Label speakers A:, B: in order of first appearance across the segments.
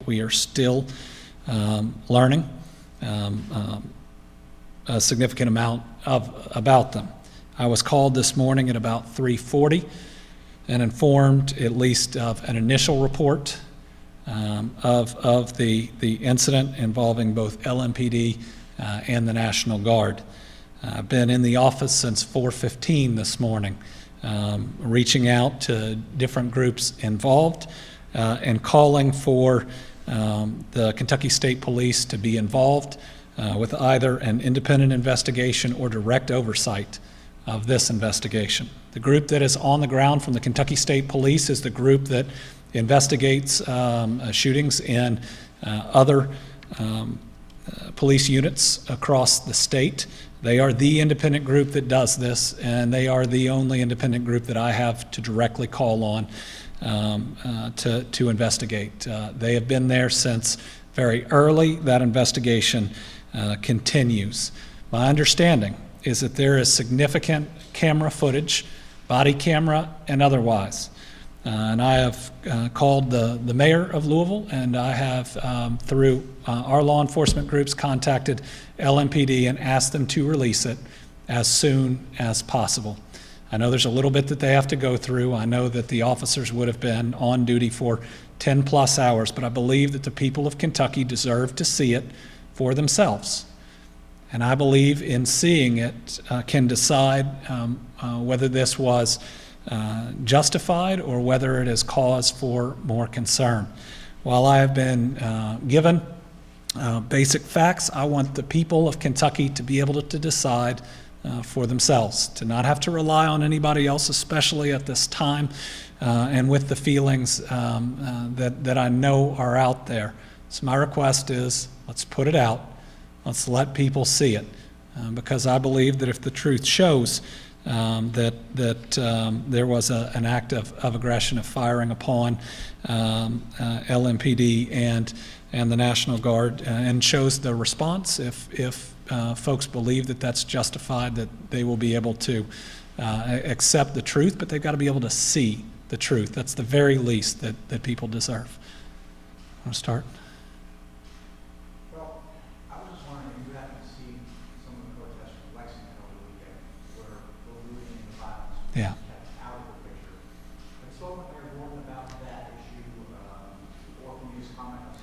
A: We are still learning a significant amount about them. I was called this morning at about 3:40 and informed at least of an initial report of the incident involving both LMPD and the National Guard. I've been in the office since 4:15 this morning, reaching out to different groups involved and calling for the Kentucky State Police to be involved with either an independent investigation or direct oversight of this investigation. The group that is on the ground from the Kentucky State Police is the group that investigates shootings in other police units across the state. They are the independent group that does this, and they are the only independent group that I have to directly call on to investigate. They have been there since very early. That investigation continues. My understanding is that there is significant camera footage, body camera and otherwise. And I have called the mayor of Louisville, and I have, through our law enforcement groups, contacted LMPD and asked them to release it as soon as possible. I know there's a little bit that they have to go through. I know that the officers would have been on duty for 10 plus hours, but I believe that the people of Kentucky deserve to see it for themselves. And I believe in seeing it can decide whether this was justified or whether it is cause for more concern. While I have been given basic facts, I want the people of Kentucky to be able to decide for themselves, to not have to rely on anybody else, especially at this time, and with the feelings that I know are out there. So my request is, let's put it out. Let's let people see it, because I believe that if the truth shows that there was an act of aggression, of firing upon LMPD and the National Guard, and shows the response, if folks believe that that's justified, that they will be able to accept the truth, but they've got to be able to see the truth. That's the very least that people deserve. Want to start? Yeah.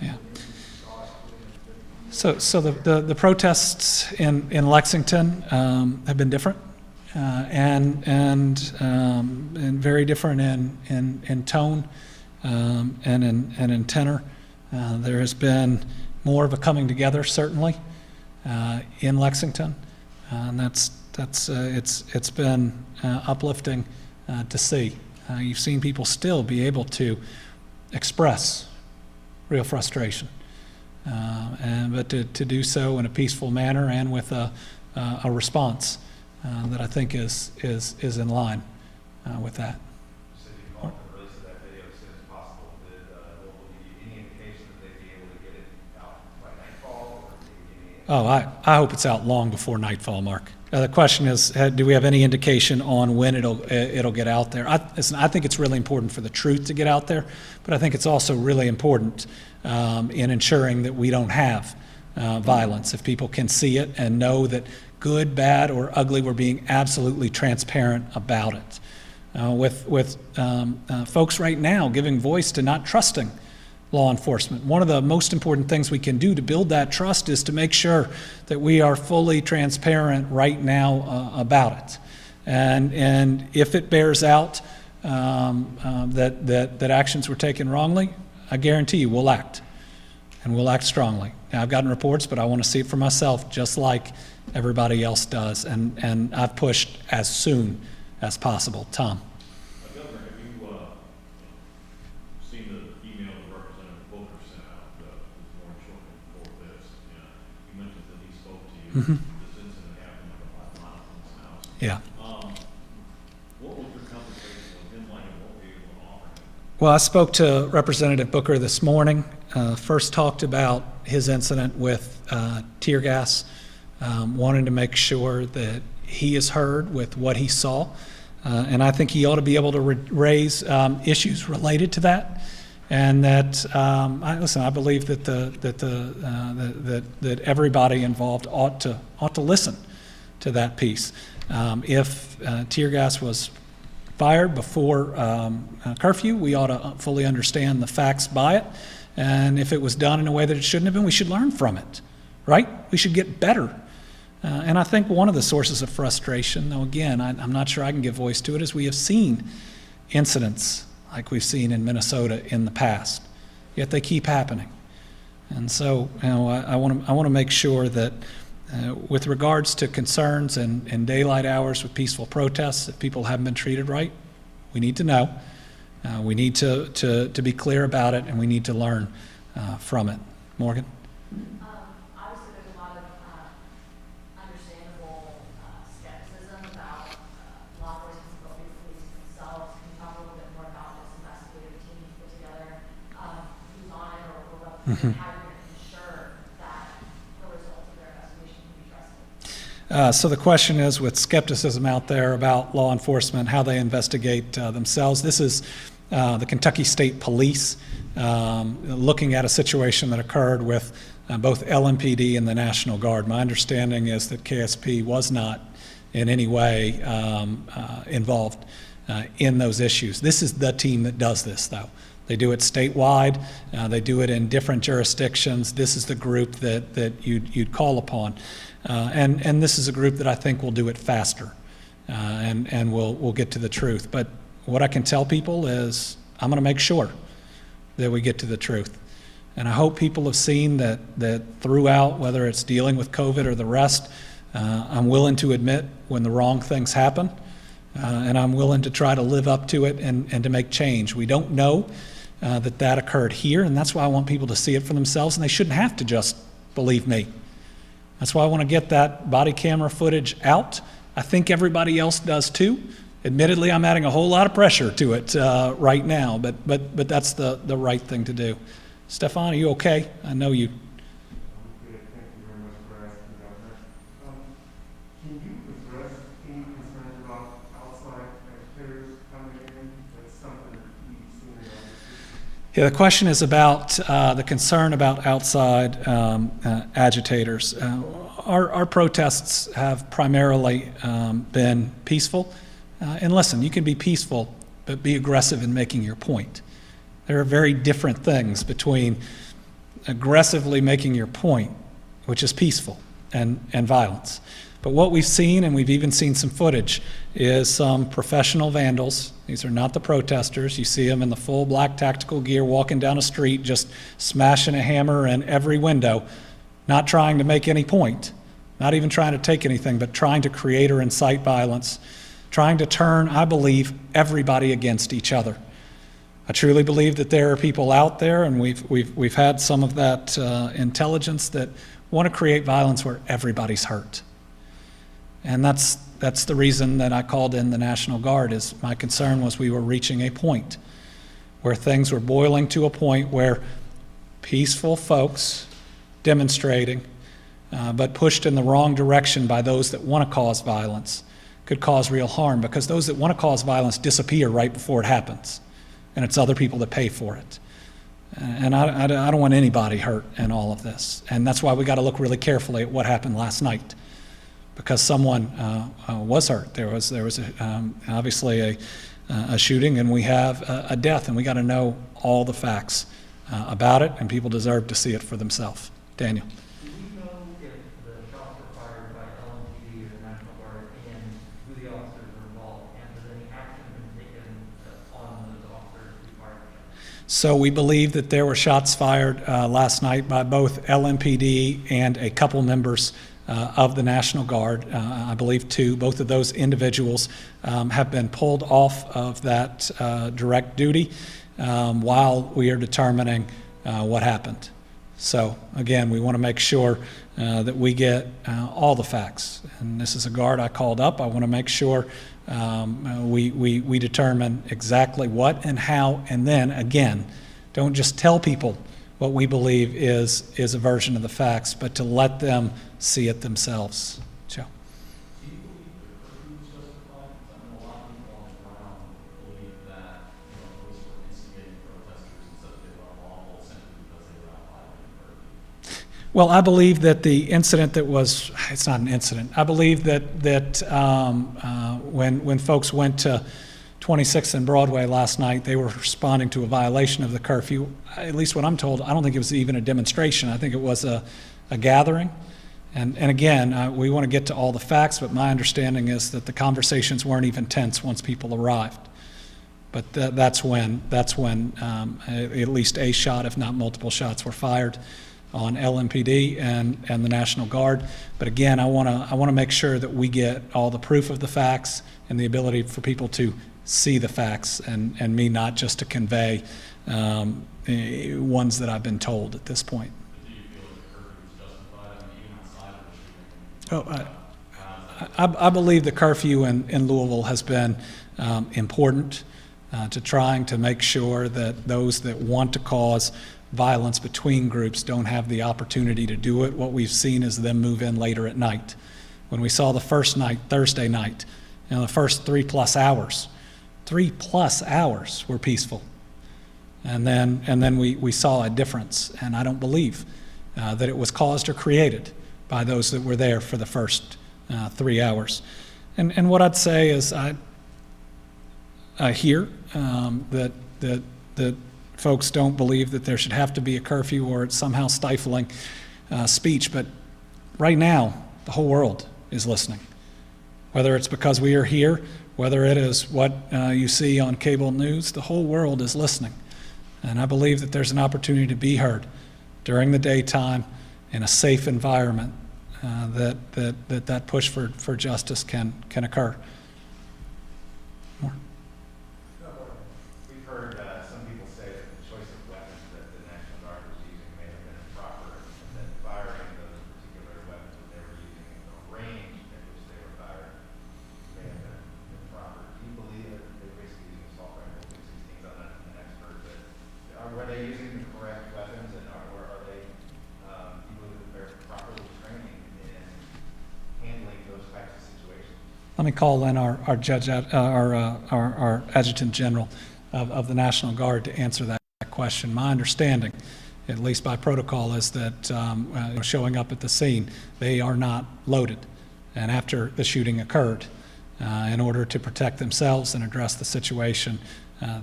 A: Yeah. So the protests in Lexington have been different and very different in tone and in tenor. There has been more of a coming together, certainly, in Lexington, and it's been uplifting to see. You've seen people still be able to express real frustration, but to do so in a peaceful manner and with a response that I think is in line with that.
B: So you called for the release of that video as soon as possible. Did Louisville give you any indication that they'd be able to get it out by nightfall? Or
A: I hope it's out long before nightfall, Mark. The question is, do we have any indication on when it'll get out there? I think it's really important for the truth to get out there, but I think it's also really important in ensuring that we don't have violence. If people can see it and know that good, bad, or ugly, we're being absolutely transparent about it. With folks right now giving voice to not trusting law enforcement. One of the most important things we can do to build that trust is to make sure that we are fully transparent right now about it. And if it bears out that actions were taken wrongly, I guarantee you we'll act, and we'll act strongly. Now, I've gotten reports, but I want to see it for myself just like everybody else does, and I've pushed as soon as possible. Tom.
C: Governor, have you seen the email that Representative Booker sent out this morning shortly before this? You mentioned that he spoke to you.
A: Mm-hmm.
C: This incident happened like 5 miles from his house.
A: Yeah.
C: What was your conversation with him like, and what were you able to offer him?
A: Well, I spoke to Representative Booker this morning. First talked about his incident with tear gas, wanting to make sure that he is heard with what he saw. And I think he ought to be able to raise issues related to that. and that, I believe that that everybody involved ought to listen to that piece. If tear gas was fired before curfew, we ought to fully understand the facts by it. And if it was done in a way that it shouldn't have been, we should learn from it, right? We should get better. And I think one of the sources of frustration, though again, I'm not sure I can give voice to it, is we have seen incidents like we've seen in Minnesota in the past, yet they keep happening. And so, I want to make sure that with regards to concerns in daylight hours with peaceful protests, if people haven't been treated right, we need to know. We need to be clear about it, and we need to learn from it. Morgan?
D: Obviously, there's a lot of understandable skepticism about law enforcement's ability to police themselves. Can you talk a little bit more about this investigative team you put together? Who's on it, or what, how you're going to ensure that the results of their investigation can be trusted?
A: So the question is, with skepticism out there about law enforcement, how they investigate themselves, this is the Kentucky State Police looking at a situation that occurred with both LMPD and the National Guard. My understanding is that KSP was not in any way involved in those issues. This is the team that does this, though. They do it statewide. They do it in different jurisdictions. This is the group that you'd call upon. And this is a group that I think will do it faster, and we'll get to the truth. But what I can tell people is I'm going to make sure that we get to the truth. And I hope people have seen that throughout, whether it's dealing with COVID or the rest, I'm willing to admit when the wrong things happen, and I'm willing to try to live up to it and to make change. We don't know that occurred here, and that's why I want people to see it for themselves, and they shouldn't have to just believe me. That's why I want to get that body camera footage out. I think everybody else does too. Admittedly, I'm adding a whole lot of pressure to it right now, but that's the right thing to do. Stefan, are you okay? I know you.
E: Good. Thank you very much for asking about that. Can you address any concerns about outside agitators coming in? That's something we've seen in other cities.
A: Yeah, the question is about the concern about outside agitators. Our protests have primarily been peaceful. And listen, you can be peaceful, but be aggressive in making your point. There are very different things between aggressively making your point, which is peaceful, and violence. But what we've seen, and we've even seen some footage, is some professional vandals. These are not the protesters. You see them in the full black tactical gear walking down a street, just smashing a hammer in every window, not trying to make any point, not even trying to take anything, but trying to create or incite violence, trying to turn, I believe, everybody against each other. I truly believe that there are people out there, and we've had some of that intelligence that want to create violence where everybody's hurt. And that's the reason that I called in the National Guard. Is my concern was we were reaching a point where things were boiling to a point where peaceful folks demonstrating, but pushed in the wrong direction by those that want to cause violence, could cause real harm, because those that want to cause violence disappear right before it happens, and it's other people that pay for it. And I don't want anybody hurt in all of this, and that's why we got to look really carefully at what happened last night, because someone was hurt. There was obviously a shooting, and we have a death, and we got to know all the facts about it, and people deserve to see it for themselves. Daniel.
F: Do we know if the shots were fired by LMPD or the National Guard, and who the officers were involved, and has any action been taken on those officers who fired the shots?
A: So we believe that there were shots fired last night by both LMPD and a couple members of the National Guard. I believe two. Both of those individuals have been pulled off of that direct duty while we are determining what happened. So again, we want to make sure that we get all the facts. And this is a guard I called up. I want to make sure we determine exactly what and how, and then again, don't just tell people what we believe is a version of the facts, but to let them see it themselves. Joe.
C: Do you believe the curfew was justified? I mean, a lot of people on the ground believe that police were instigating protesters instead of
A: Well, I believe that the incident that was, it's not an incident. I believe that when folks went to 26th and Broadway last night, they were responding to a violation of the curfew. At least what I'm told, I don't think it was even a demonstration. I think it was a gathering. And again, we want to get to all the facts, but my understanding is that the conversations weren't even tense once people arrived. But that's when at least a shot, if not multiple shots, were fired on LMPD and the National Guard. But again, I want to make sure that we get all the proof of the facts and the ability for people to see the facts and me not just to convey ones that I've been told at this point.
C: Do you feel that the curfew was justified? I mean, even outside of the shooting?
A: I believe the curfew in Louisville has been important to trying to make sure that those that want to cause violence between groups don't have the opportunity to do it. What we've seen is them move in later at night. When we saw the first night, Thursday night, the first 3+ hours were peaceful. And then we saw a difference, and I don't believe that it was caused or created by those that were there for the first 3 hours. And what I'd say is I hear that folks don't believe that there should have to be a curfew or it's somehow stifling speech, but right now the whole world is listening. Whether it's because we are here, whether it is what you see on cable news, the whole world is listening. And I believe that there's an opportunity to be heard during the daytime in a safe environment that push for justice can occur. More?
B: We've heard some people say that the choice of weapons that the National Guard was using may have been improper, and that firing those particular weapons that they were using in the range at which they were fired may have been improper. Do you believe that they were basically using assault rifles, 16s? I'm not an expert, but were they using the correct weapons, and are they, do you believe that they're properly training in handling those types of situations?
A: Let me call in our Adjutant General of the National Guard to answer that question. My understanding, at least by protocol, is that showing up at the scene, they are not loaded. And after the shooting occurred, in order to protect themselves and address the situation,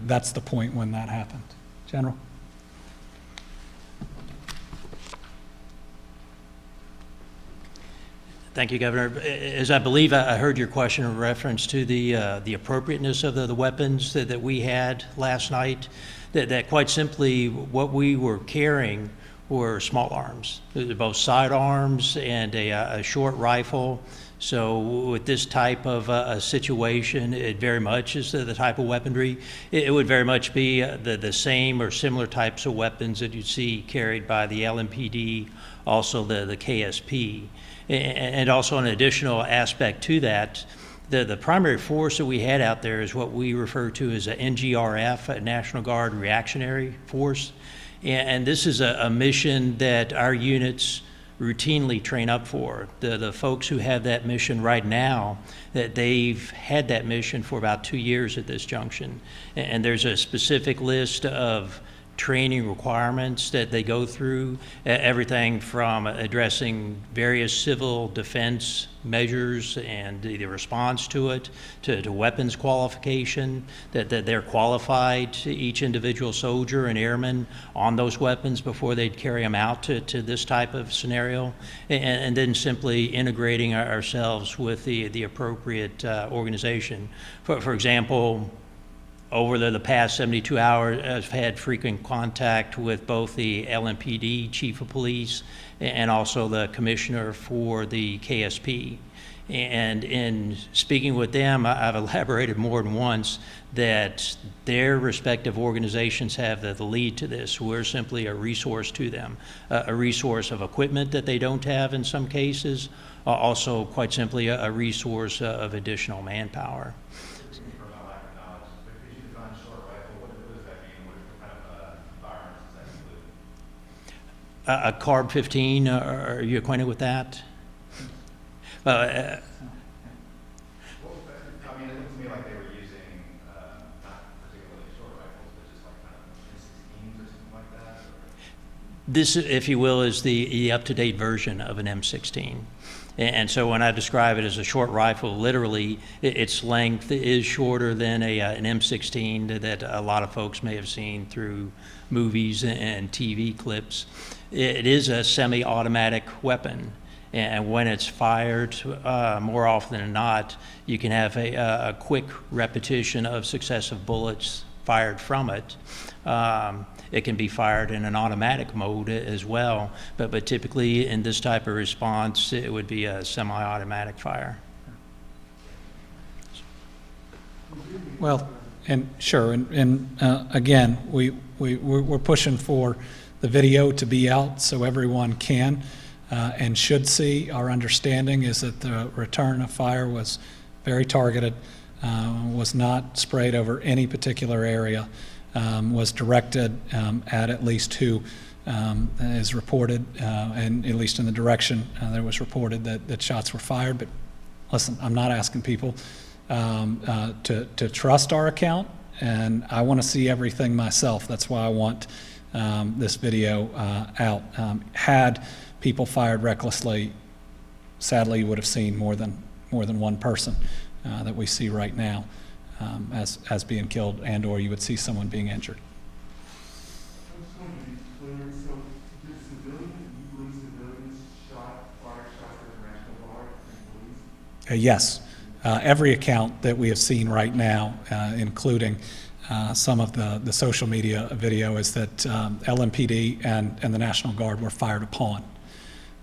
A: that's the point when that happened. General?
G: Thank you, Governor. As I believe I heard your question in reference to the appropriateness of the weapons that we had last night, that quite simply what we were carrying were small arms, both sidearms and a short rifle. So with this type of a situation, it very much is the type of weaponry. It would very much be the same or similar types of weapons that you'd see carried by the LMPD, also the KSP. And also an additional aspect to that, the primary force that we had out there is what we refer to as a NGRF, a National Guard Reactionary Force. And this is a mission that our units routinely train up for. The folks who have that mission right now, that they've had that mission for about 2 years at this junction. And there's a specific list of training requirements that they go through, everything from addressing various civil defense measures and the response to it, to weapons qualification, that they're qualified, each individual soldier and airman, on those weapons before they'd carry them out to this type of scenario, and then simply integrating ourselves with the appropriate organization. For example, over the past 72 hours, I've had frequent contact with both the LMPD chief of police and also the commissioner for the KSP. And in speaking with them, I've elaborated more than once that their respective organizations have the lead to this. We're simply a resource to them, a resource of equipment that they don't have in some cases, also quite simply a resource of additional manpower. A Carb 15, are you acquainted with that?
B: Well, I mean, it looked to me like they were using not particularly short rifles, but just like kind of M16s or something like that.
G: This, if you will, is the up-to-date version of an M16. And so when I describe it as a short rifle, literally, its length is shorter than an M16 that a lot of folks may have seen through movies and TV clips. It is a semi-automatic weapon, and when it's fired, more often than not, you can have a quick repetition of successive bullets fired from it. It can be fired in an automatic mode as well, but typically in this type of response, it would be a semi-automatic fire.
A: Well, and sure, and again, we're pushing for the video to be out so everyone can and should see. Our understanding is that the return of fire was very targeted, was not sprayed over any particular area, was directed at least who is reported, and at least in the direction that was reported that shots were fired. But listen, I'm not asking people to trust our account, and I want to see everything myself. That's why I want this video out. Had people fired recklessly, sadly, you would have seen more than one person that we see right now as being killed, and/or you would see someone being injured.
E: I just want to be clear, so did you believe civilians fired shots at the National Guard and police?
A: Yes. Every account that we have seen right now, including some of the social media video, is that LMPD and the National Guard were fired upon.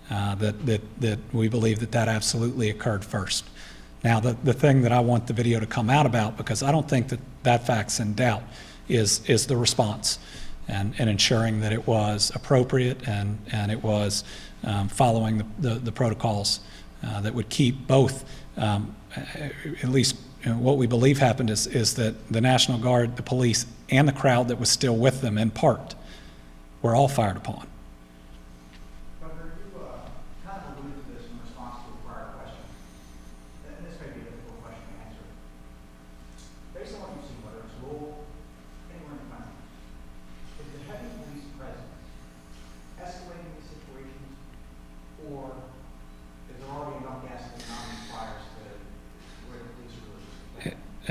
A: That we believe that absolutely occurred first. Now, the thing that I want the video to come out about, because I don't think that fact's in doubt, is the response and ensuring that it was appropriate and it was following the protocols that would keep both, at least what we believe happened is that the National Guard, the police, and the crowd that was still with them in part were all fired upon.
H: Governor, you kind of alluded to this in response to a prior question, and this may be a difficult question to answer. Based on what you've seen, whether it's Louisville, anywhere in the country, is the heavy police presence escalating the situations, or is there already enough gas in the economy fires to where the police are really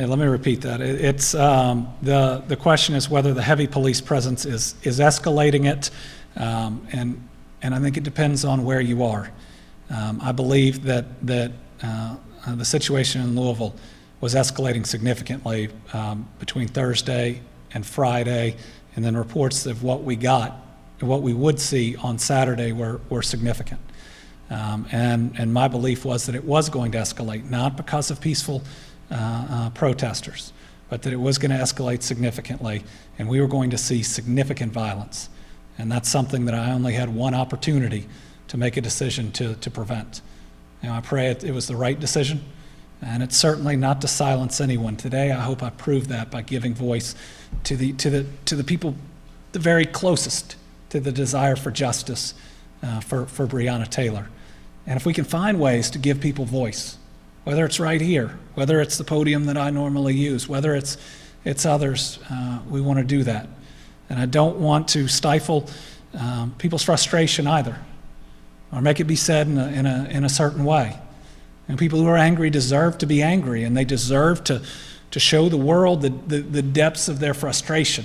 H: just
A: Let me repeat that. It's the question is whether the heavy police presence is escalating it, and I think it depends on where you are. I believe that the situation in Louisville was escalating significantly between Thursday and Friday, and then reports of what we got and what we would see on Saturday were significant. And my belief was that it was going to escalate, not because of peaceful protesters, but that it was going to escalate significantly, and we were going to see significant violence. And that's something that I only had one opportunity to make a decision to prevent. I pray it was the right decision, and it's certainly not to silence anyone. Today, I hope I proved that by giving voice to the people the very closest to the desire for justice for Breonna Taylor. And if we can find ways to give people voice, whether it's right here, whether it's the podium that I normally use, whether it's others, we want to do that. And I don't want to stifle people's frustration either, or make it be said in a certain way. And people who are angry deserve to be angry, and they deserve to show the world the depths of their frustration.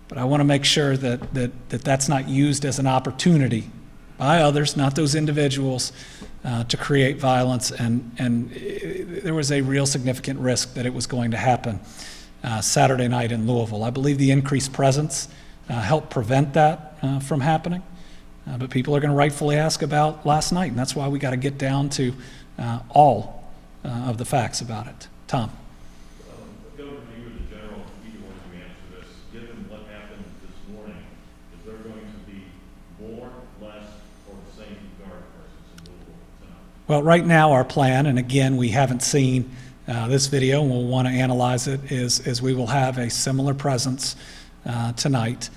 A: But I want to make sure that's not used as an opportunity by others, not those individuals, to create violence, and there was a real significant risk that it was going to happen Saturday night in Louisville. I believe the increased presence helped prevent that from happening, but people are going to rightfully ask about last night, and that's why we got to get down to all of the facts about it. Tom.
C: Governor, you and the general, either one of you answer this. Given what happened this morning, is there going to be more, less, or the same guard presence in Louisville tonight?
A: Well, right now our plan, and again, we haven't seen this video, and we'll want to analyze it, is we will have a similar presence tonight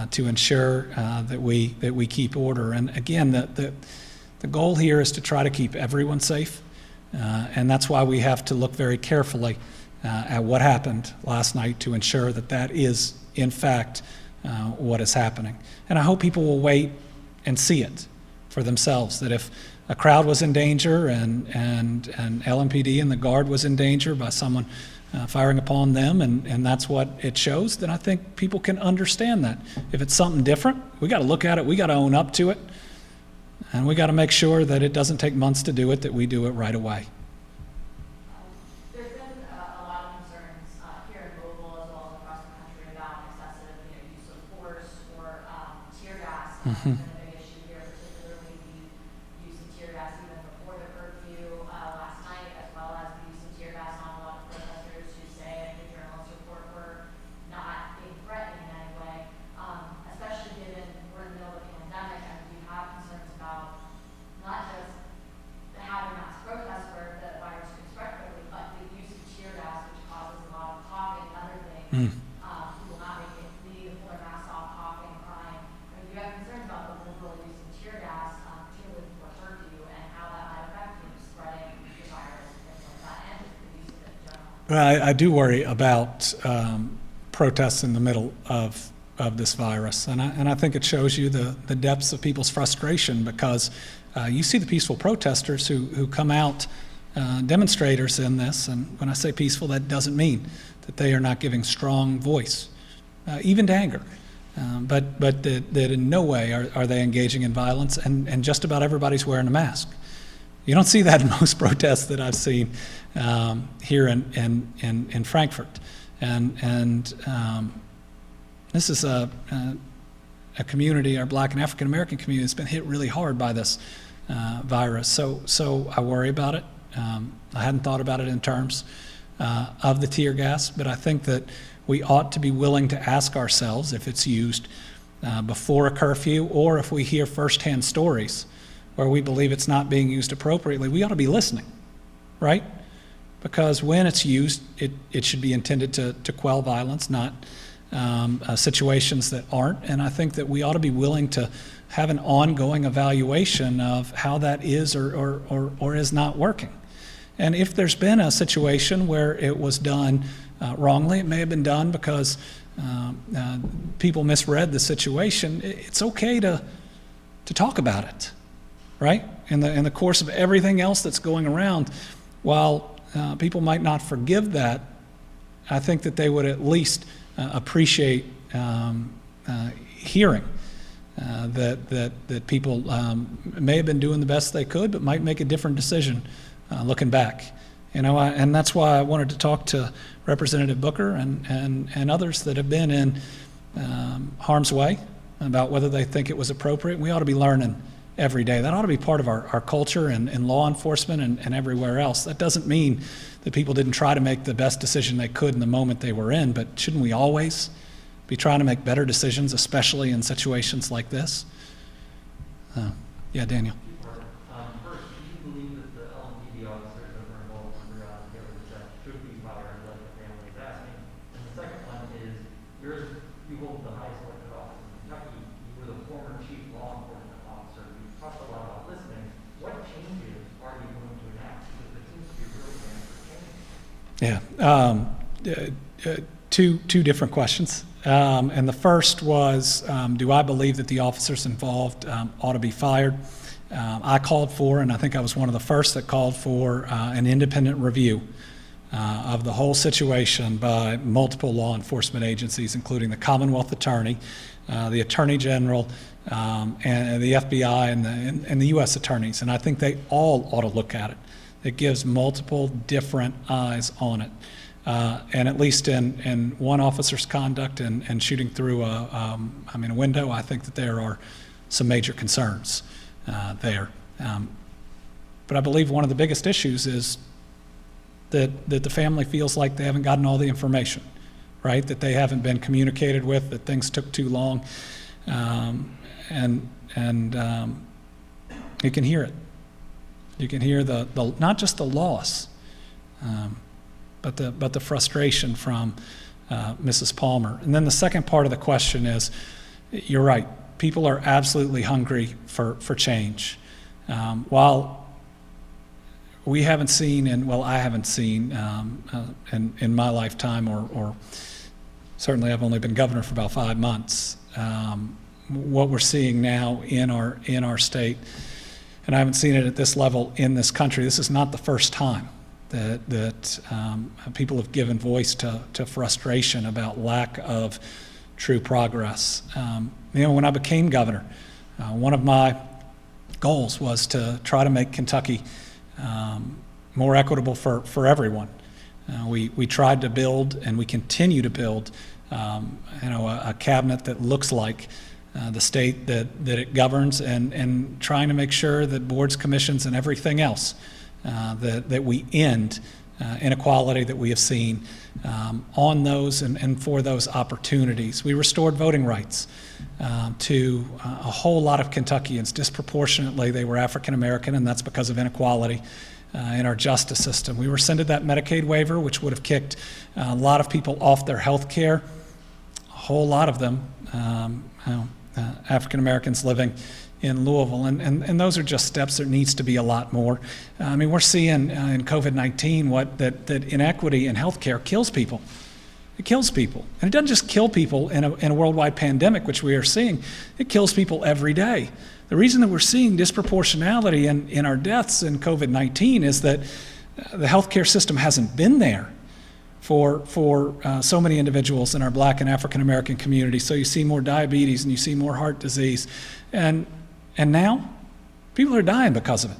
A: to ensure that we keep order. And again, the goal here is to try to keep everyone safe, and that's why we have to look very carefully at what happened last night to ensure that is, in fact, what is happening. And I hope people will wait and see it for themselves, that if a crowd was in danger and LMPD and the guard was in danger by someone firing upon them, and that's what it shows, then I think people can understand that. If it's something different, we got to look at it, we got to own up to it, and we got to make sure that it doesn't take months to do it, that we do it right away.
D: There's been a lot of concerns here in Louisville as well as across the country about excessive, use of force or tear gas. It's been a big issue here, particularly the use of tear gas even before the curfew last night, as well as the use of tear gas on a lot of protesters who say, and the journalists report, were not being threatened in any way, especially given we're in the middle of a pandemic and we have concerns about not just having mass protests where the virus can spread quickly, but the use of tear gas, which causes a lot of coughing and other things. People not needing to pull their masks off, coughing, crying. I mean, you have concerns about the liberal use of tear gas, particularly before curfew, and how that might affect spreading the virus and things like that, and just the use of it in general.
A: Well, I do worry about protests in the middle of this virus, and I think it shows you the depths of people's frustration, because you see the peaceful protesters who come out, demonstrators in this, and when I say peaceful, that doesn't mean that they are not giving strong voice, even to anger, but that in no way are they engaging in violence, and just about everybody's wearing a mask. You don't see that in most protests that I've seen here in Frankfurt, and this is a community, our Black and African American community, that's been hit really hard by this virus. So I worry about it. I hadn't thought about it in terms of the tear gas, but I think that we ought to be willing to ask ourselves if it's used before a curfew, or if we hear firsthand stories where we believe it's not being used appropriately, we ought to be listening, right? Because when it's used, it should be intended to quell violence, not situations that aren't. And I think that we ought to be willing to have an ongoing evaluation of how that is or is not working. And if there's been a situation where it was done wrongly, it may have been done because people misread the situation, it's okay to talk about it, right? In the course of everything else that's going around, while people might not forgive that, I think that they would at least appreciate hearing that people may have been doing the best they could, but might make a different decision looking back. And that's why I wanted to talk to Representative Booker and others that have been in harm's way about whether they think it was appropriate. We ought to be learning every day. That ought to be part of our culture and law enforcement and everywhere else. That doesn't mean that people didn't try to make the best decision they could in the moment they were in, but shouldn't we always be trying to make better decisions, especially in situations like this? Yeah, Daniel.
F: First, do you believe that the LMPD officers that were involved in the terrorist attack should be fired, like the family is asking? And the second one is, you hold the highest elected office in Kentucky. You were the former chief law enforcement officer. You talked a lot about listening. What changes are you going to enact? Because there seems to be really demand for change.
A: Yeah. Two different questions. And the first was, do I believe that the officers involved ought to be fired? I called for, and I think I was one of the first that called for an independent review of the whole situation by multiple law enforcement agencies, including the Commonwealth Attorney, the Attorney General, and the FBI and the U.S. attorneys. And I think they all ought to look at it. It gives multiple different eyes on it. And at least in one officer's conduct and shooting through a window, I think that there are some major concerns there. But I believe one of the biggest issues is that the family feels like they haven't gotten all the information, right? That they haven't been communicated with, that things took too long, and you can hear it. You can hear the not just the loss, but the frustration from Mrs. Palmer. And then the second part of the question is, you're right, people are absolutely hungry for change. While we haven't seen, I haven't seen in my lifetime or certainly I've only been governor for about 5 months. What we're seeing now in our state, and I haven't seen it at this level in this country. This is not the first time that people have given voice to frustration about lack of true progress. When I became governor, one of my goals was to try to make Kentucky more equitable for everyone. We tried to build, and we continue to build, a cabinet that looks like the state that it governs, and trying to make sure that boards, commissions, and everything else, that we end inequality that we have seen on those and for those opportunities. We restored voting rights to a whole lot of Kentuckians. Disproportionately, they were African American, and that's because of inequality in our justice system. We rescinded that Medicaid waiver, which would have kicked a lot of people off their health care. A whole lot of them, African Americans living in Louisville, and those are just steps. There needs to be a lot more. We're seeing in COVID-19 that inequity in healthcare kills people. It kills people, and it doesn't just kill people in a worldwide pandemic, which we are seeing. It kills people every day. The reason that we're seeing disproportionality in our deaths in COVID-19 is that the healthcare system hasn't been there for so many individuals in our Black and African American community. So you see more diabetes, and you see more heart disease, and now people are dying because of it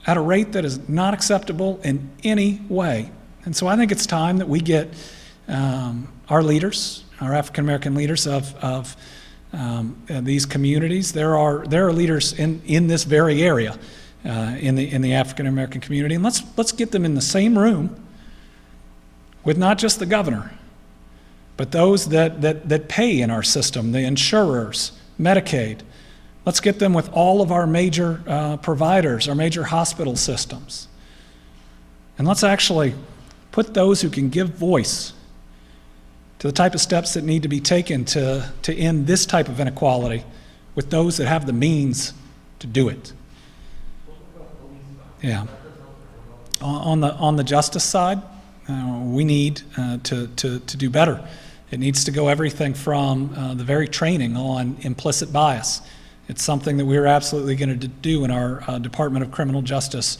A: at a rate that is not acceptable in any way. And so I think it's time that we get our leaders, our African American leaders of these communities. There are leaders in this very area in the African American community, and let's get them in the same room with not just the governor, but those that pay in our system, the insurers, Medicaid. Let's get them with all of our major providers, our major hospital systems. And let's actually put those who can give voice to the type of steps that need to be taken to end this type of inequality with those that have the means to do it. Yeah. On the justice side, we need to do better. It needs to go everything from the very training on implicit bias. It's something that we're absolutely going to do in our Department of Criminal Justice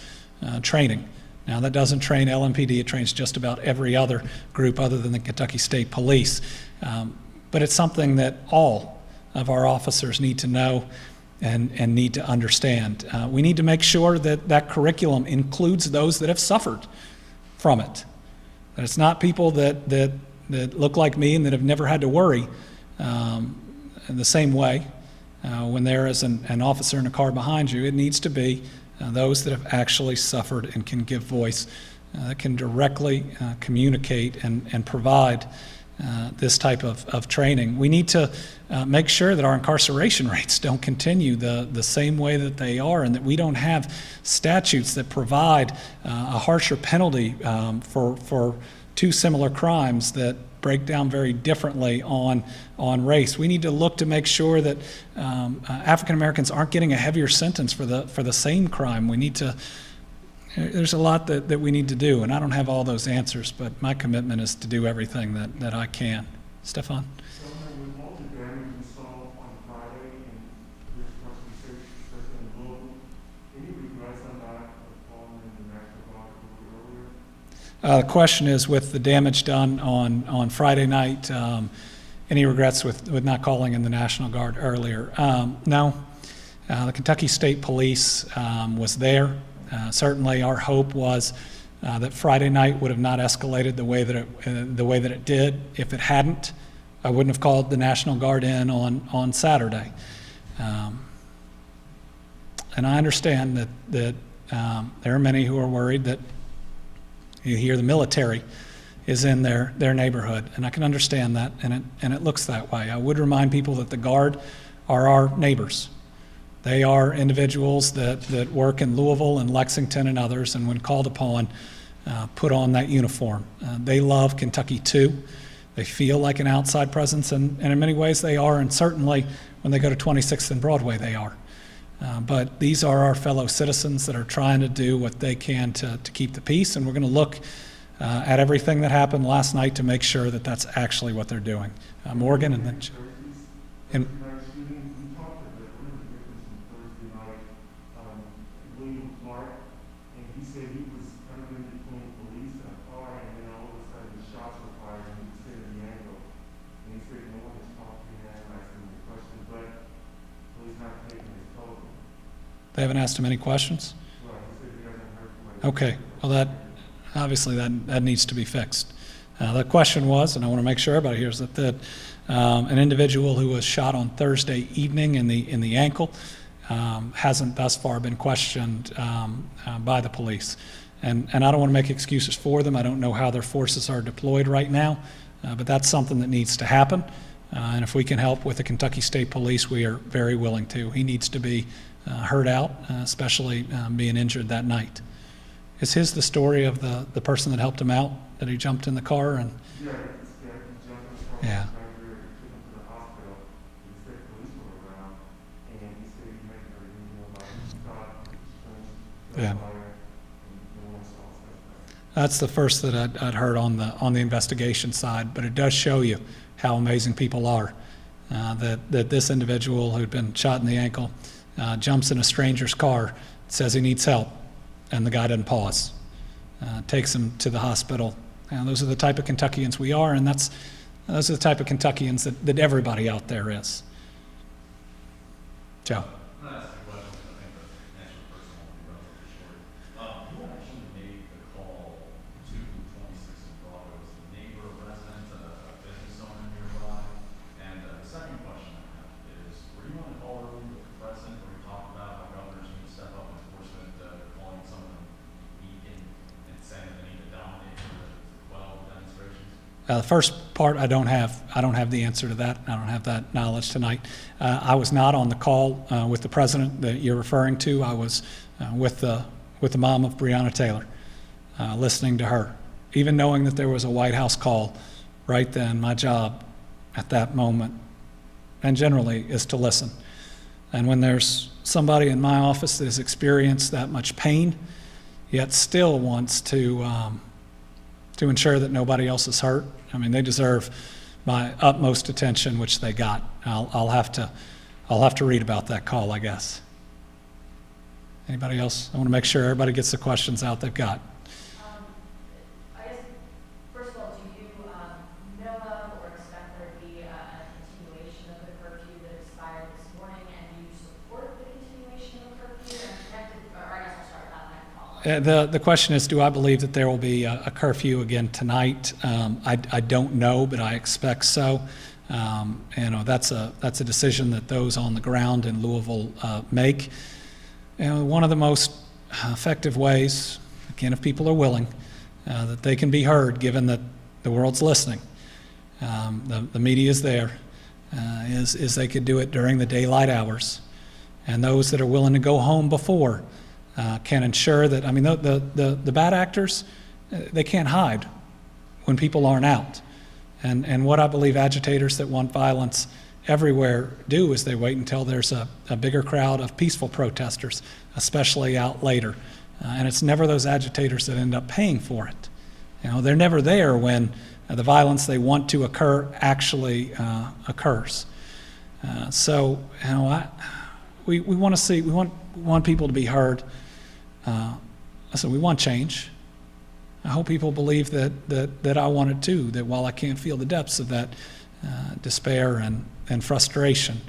A: training. Now, that doesn't train LMPD. It trains just about every other group other than the Kentucky State Police. But it's something that all of our officers need to know and need to understand. We need to make sure that curriculum includes those that have suffered from it. That it's not people that look like me and that have never had to worry in the same way when there is an officer in a car behind you. It needs to be those that have actually suffered and can give voice, that can directly communicate and provide this type of training. We need to make sure that our incarceration rates don't continue the same way that they are, and that we don't have statutes that provide a harsher penalty for two similar crimes that break down very differently on race. We need to look to make sure that African Americans aren't getting a heavier sentence for the same crime. There's a lot that we need to do, and I don't have all those answers, but my commitment is to do everything that I can. Stefan?
E: With all the damage we saw on Friday in this particular state, especially in Louisville, any regrets on that of calling in the National Guard a little earlier?
A: The question is, with the damage done on Friday night, any regrets with not calling in the National Guard earlier? No. The Kentucky State Police was there. Certainly our hope was that Friday night would have not escalated the way that it did. If it hadn't, I wouldn't have called the National Guard in on Saturday. And I understand that there are many who are worried that you hear the military is in their neighborhood, and I can understand that, and it looks that way. I would remind people that the Guard are our neighbors. They are individuals that work in Louisville and Lexington and others, and when called upon, put on that uniform. They love Kentucky too. They feel like an outside presence, and in many ways they are, and certainly when they go to 26th and Broadway they are. But these are our fellow citizens that are trying to do what they can to keep the peace, and we're going to look at everything that happened last night to make sure that that's actually what they're doing. Morgan and then, and
E: Thursday night shooting, we talked to the really victims from Thursday night, William Clark, and he said he was kind of in between police and a car, and then all of a sudden the shots were fired, and he was sitting in the angle. And he said no one has talked to him, asked him any questions, but he's not taking his total.
A: they haven't asked him any questions?
E: Right, he said he hasn't heard from him.
A: Okay, well, obviously, that needs to be fixed. The question was, and I want to make sure everybody hears it, that an individual who was shot on Thursday evening in the ankle hasn't thus far been questioned by the police. And I don't want to make excuses for them. I don't know how their forces are deployed right now, but that's something that needs to happen. And if we can help with the Kentucky State Police, we are very willing to. He needs to be heard out, especially being injured that night. Is his the story of the person that helped him out, that he jumped in the car and?
E: Yeah, he jumped in the car.
A: Yeah.
E: Took him to the hospital. The state police were around, and he said he made her, about he thought it was strange,
A: Yeah.
E: fire, and no one saw suspect.
A: That's the first that I'd heard on the investigation side, but it does show you how amazing people are. That this individual who'd been shot in the ankle jumps in a stranger's car, says he needs help, and the guy doesn't pause. Takes him to the hospital. Those are the type of Kentuckians we are, and those are the type of Kentuckians that everybody out there is. Joe.
C: I'm gonna ask a question, I think the answer person will be relatively short. Who actually made the call to 26 and Broadway? Was it a neighbor, a resident, a business owner nearby? And the second question I have is, were you on the call earlier with the president where you talked about how governors need to step up enforcement, calling some of them weak and saying that they need to dominate or quell demonstrations?
A: The first part, I don't have the answer to that. I don't have that knowledge tonight. I was not on the call with the president that you're referring to. I was with the mom of Breonna Taylor, listening to her. Even knowing that there was a White House call right then, my job at that moment, and generally, is to listen. And when there's somebody in my office that has experienced that much pain, yet still wants to ensure that nobody else is hurt, I mean, they deserve my utmost attention, which they got. I'll have to read about that call, I guess. Anybody else? I want to make sure everybody gets the questions out they've got.
D: I guess, first of all, do you know of or expect there to be a continuation of the curfew that expired this morning, and do you support the continuation of the curfew? And connected, or I guess I'll start with that and then follow.
A: The question is, do I believe that there will be a curfew again tonight? I don't know, but I expect so. That's a decision that those on the ground in Louisville make. One of the most effective ways, again, if people are willing, that they can be heard, given that the world's listening, the media is there, is they could do it during the daylight hours. And those that are willing to go home before can ensure that, I mean, the bad actors, they can't hide when people aren't out. And what I believe agitators that want violence everywhere do is they wait until there's a bigger crowd of peaceful protesters, especially out later. And it's never those agitators that end up paying for it. They're never there when the violence they want to occur actually occurs. We want to see, we want people to be heard. So we want change. I hope people believe that I want it too, that while I can't feel the depths of that despair and frustration,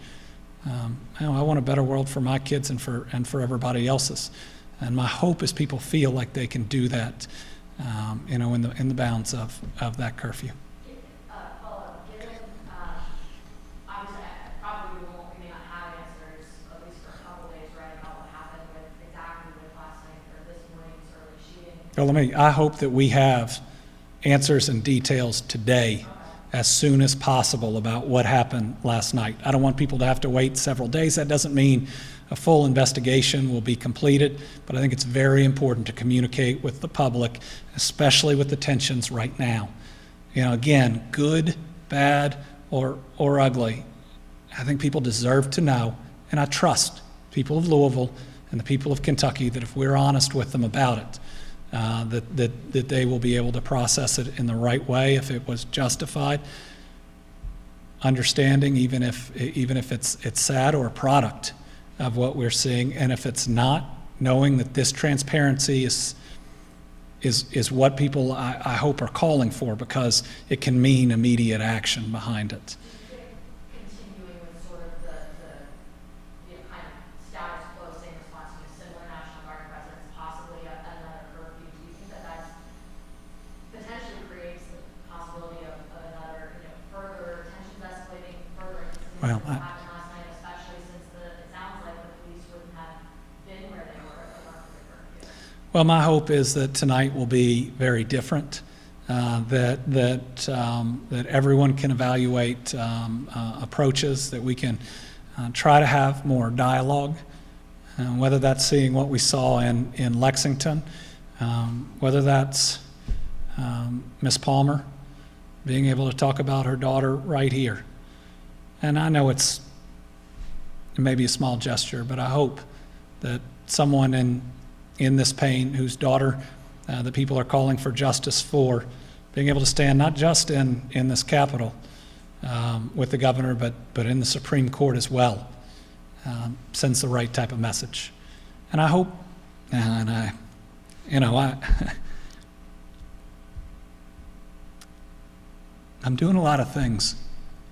A: I want a better world for my kids and for everybody else's. And my hope is people feel like they can do that, in the bounds of that curfew.
D: Follow-up, given, obviously, probably we may not have answers, at least for a couple of days, right, about what happened exactly with last night or this morning's early shooting.
A: I hope that we have answers and details today as soon as possible about what happened last night. I don't want people to have to wait several days. That doesn't mean a full investigation will be completed, but I think it's very important to communicate with the public, especially with the tensions right now. Again, good, bad, or ugly, I think people deserve to know, and I trust people of Louisville and the people of Kentucky that if we're honest with them about it, that they will be able to process it in the right way if it was justified. Understanding, even if it's sad or a product of what we're seeing, and if it's not, knowing that this transparency is what people I hope are calling for, because it can mean immediate action behind it.
D: Continuing with sort of the kind of status quo, same response to similar National Guard presence, possibly another curfew. Do you think that that's potentially creates the possibility of another, further tensions escalating, further incidents
A: Well,
D: that happened last night, especially since it sounds like the police wouldn't have been where they were if it weren't for the curfew?
A: Well, my hope is that tonight will be very different, that everyone can evaluate approaches, that we can try to have more dialogue, whether that's seeing what we saw in Lexington, whether that's Miss Palmer being able to talk about her daughter right here. And I know it may be a small gesture, but I hope that someone in this pain, whose daughter that people are calling for justice for, being able to stand not just in this Capitol with the governor, but in the Supreme Court as well, sends the right type of message. And I hope, I'm doing a lot of things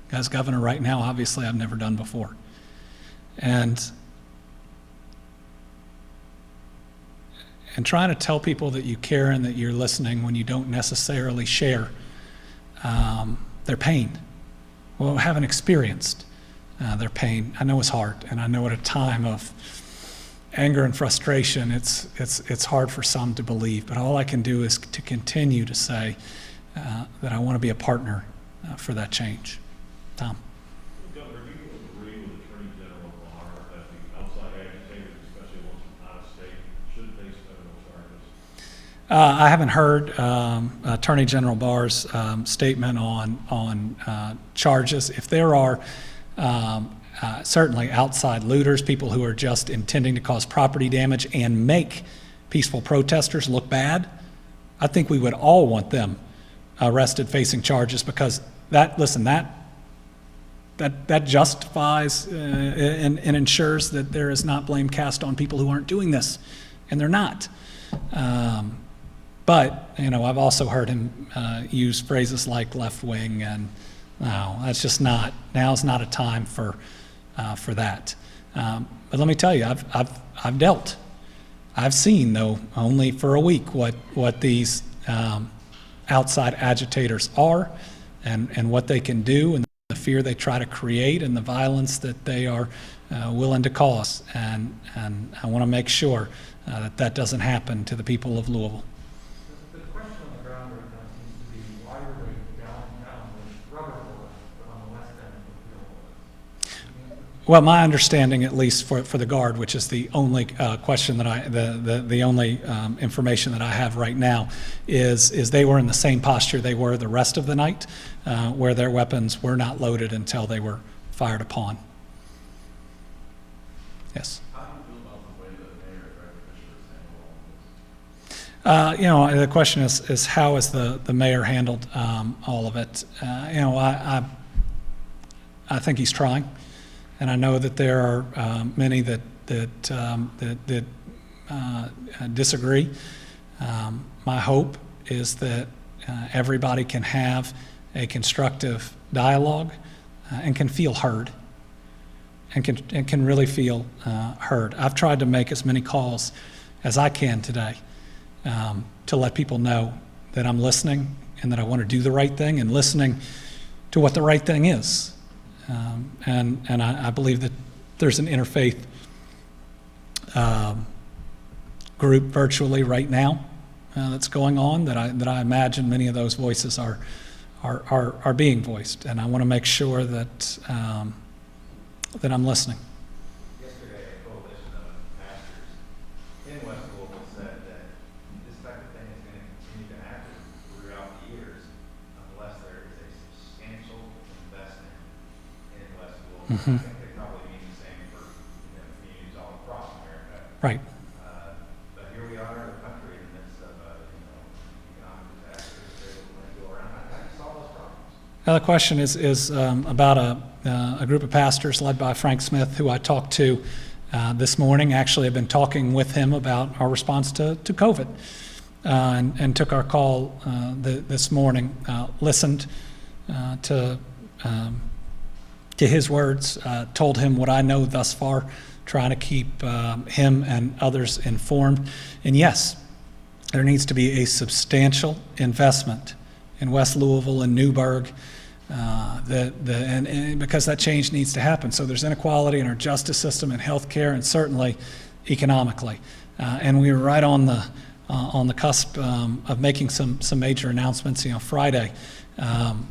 A: as governor right now, obviously I've never done before. And trying to tell people that you care and that you're listening when you don't necessarily share their pain. Well, haven't experienced their pain. I know it's hard, and I know at a time of anger and frustration, it's hard for some to believe. But all I can do is to continue to say that I want to be a partner for that change. Tom.
C: Governor, do you agree with Attorney General Barr that the outside agitators, especially ones from out of state, should face federal charges?
A: I haven't heard Attorney General Barr's statement on charges. If there are certainly outside looters, people who are just intending to cause property damage and make peaceful protesters look bad, I think we would all want them arrested, facing charges, because that justifies and ensures that there is not blame cast on people who aren't doing this, and they're not. But I've also heard him use phrases like left wing, and no, that's just not. Now's not a time for that. But let me tell you, I've dealt. I've seen, though only for a week, what these outside agitators are, and what they can do, and the fear they try to create, and the violence that they are willing to cause. And I want to make sure that doesn't happen to the people of Louisville.
F: The question on the ground right now seems to be, why are they downtown with rubber bullets, but on the west end with real bullets?
A: Well, my understanding, at least for the Guard, which is the only question that the only information that I have right now, is they were in the same posture they were the rest of the night, where their weapons were not loaded until they were fired upon. Yes.
C: How do you feel about the way that Mayor Beshear has handled all of this?
A: The question is how has the mayor handled all of it? I think he's trying. And I know that there are many that disagree. My hope is that everybody can have a constructive dialogue and can feel heard, and can really feel heard. I've tried to make as many calls as I can today to let people know that I'm listening and that I want to do the right thing, and listening to what the right thing is. And I believe that there's an interfaith group virtually right now that's going on that I imagine many of those voices are being voiced, and I want to make sure that that I'm listening.
B: Yesterday, a coalition of pastors in West Louisville said that this type of thing is going to continue to happen throughout the years unless there is a substantial investment in West Louisville.
A: Mhm.
B: I think they probably mean the same for communities all across America.
A: Right.
B: But here we are in the country in the midst of a
A: Another question is about a group of pastors led by Frank Smith, who I talked to this morning. Actually, I've been talking with him about our response to COVID, and took our call this morning. Listened to his words, told him what I know thus far, trying to keep him and others informed. And yes, there needs to be a substantial investment in West Louisville and Newburgh, and because that change needs to happen. So there's inequality in our justice system and healthcare, and certainly economically. And we were right on the cusp of making some major announcements. Friday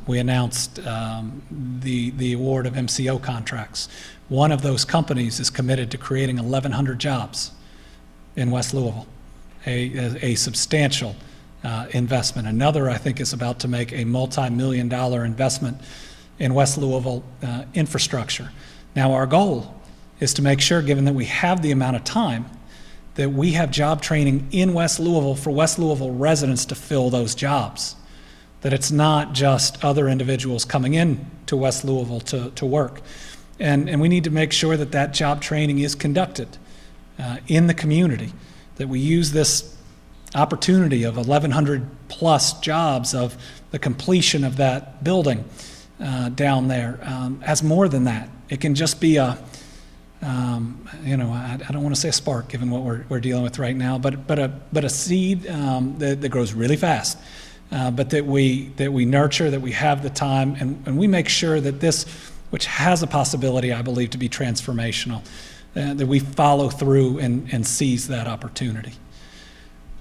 A: we announced the award of MCO contracts. One of those companies is committed to creating 1,100 jobs in West Louisville, a substantial investment. Another, I think, is about to make a multi-million-dollar investment in West Louisville infrastructure. Now, our goal is to make sure, given that we have the amount of time, that we have job training in West Louisville for West Louisville residents to fill those jobs, that it's not just other individuals coming in to West Louisville to work. And we need to make sure that that job training is conducted in the community, that we use this opportunity of 1,100 plus jobs, of the completion of that building down there, as more than that. It can just be I don't want to say a spark given what we're dealing with right now, but a seed that grows really fast, but that we nurture, that we have the time, and we make sure that this, which has a possibility, I believe, to be transformational, that we follow through and seize that opportunity.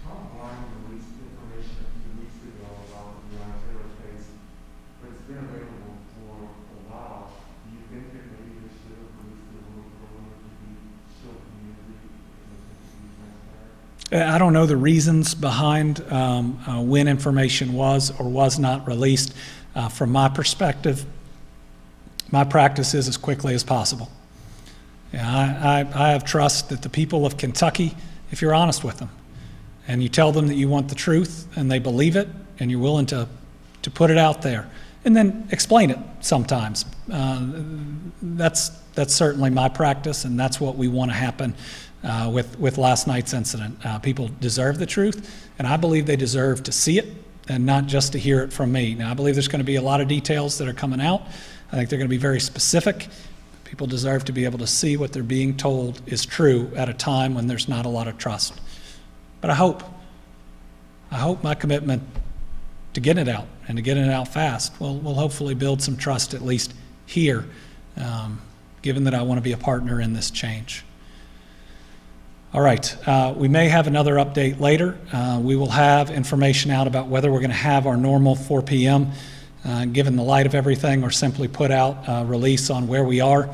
E: Tom Blind released information a few weeks ago about the Ontario case, but it's been available for a while. Do you think that maybe this should have released it a little earlier to show the community and to be transparent?
A: I don't know the reasons behind when information was or was not released. From my perspective, my practice is as quickly as possible. I have trust that the people of Kentucky, if you're honest with them, and you tell them that you want the truth, and they believe it, and you're willing to put it out there, and then explain it sometimes. That's certainly my practice, and that's what we want to happen with last night's incident. People deserve the truth, and I believe they deserve to see it and not just to hear it from me. Now, I believe there's going to be a lot of details that are coming out. I think they're going to be very specific. People deserve to be able to see what they're being told is true at a time when there's not a lot of trust. But I hope my commitment to getting it out and to getting it out fast will hopefully build some trust, at least here, given that I want to be a partner in this change. All right, we may have another update later. We will have information out about whether we're going to have our normal 4 p.m. Given the light of everything, or simply put out a release on where we are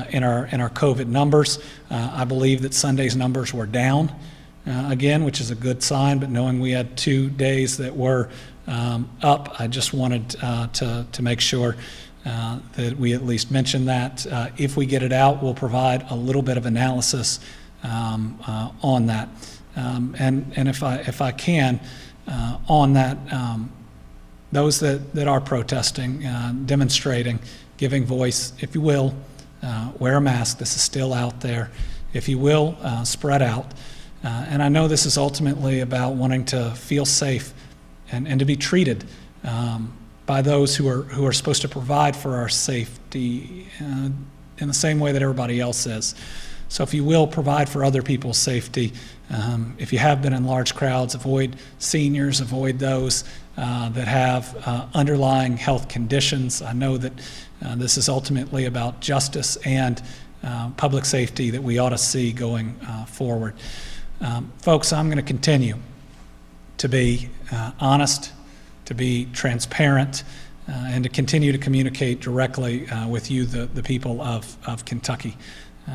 A: in our COVID numbers. I believe that Sunday's numbers were down again, which is a good sign, but knowing we had 2 days that were up, I just wanted to make sure that we at least mention that. If we get it out, we'll provide a little bit of analysis on that. And if I can, on that, those that are protesting, demonstrating, giving voice, if you will, wear a mask. This is still out there. If you will, spread out. And I know this is ultimately about wanting to feel safe and to be treated by those who are supposed to provide for our safety in the same way that everybody else is. So if you will, provide for other people's safety. If you have been in large crowds, avoid seniors, avoid those that have underlying health conditions. I know that this is ultimately about justice and public safety that we ought to see going forward. Folks, I'm going to continue to be honest, to be transparent, and to continue to communicate directly with you, the people of Kentucky.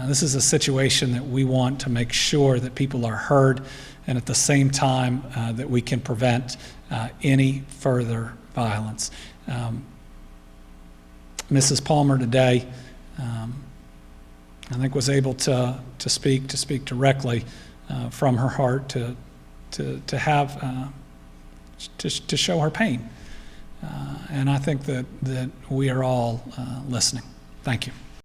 A: This is a situation that we want to make sure that people are heard, and at the same time that we can prevent any further violence. Mrs. Palmer today, I think, was able to speak directly from her heart, to have to show her pain And I think that we are all listening. Thank you.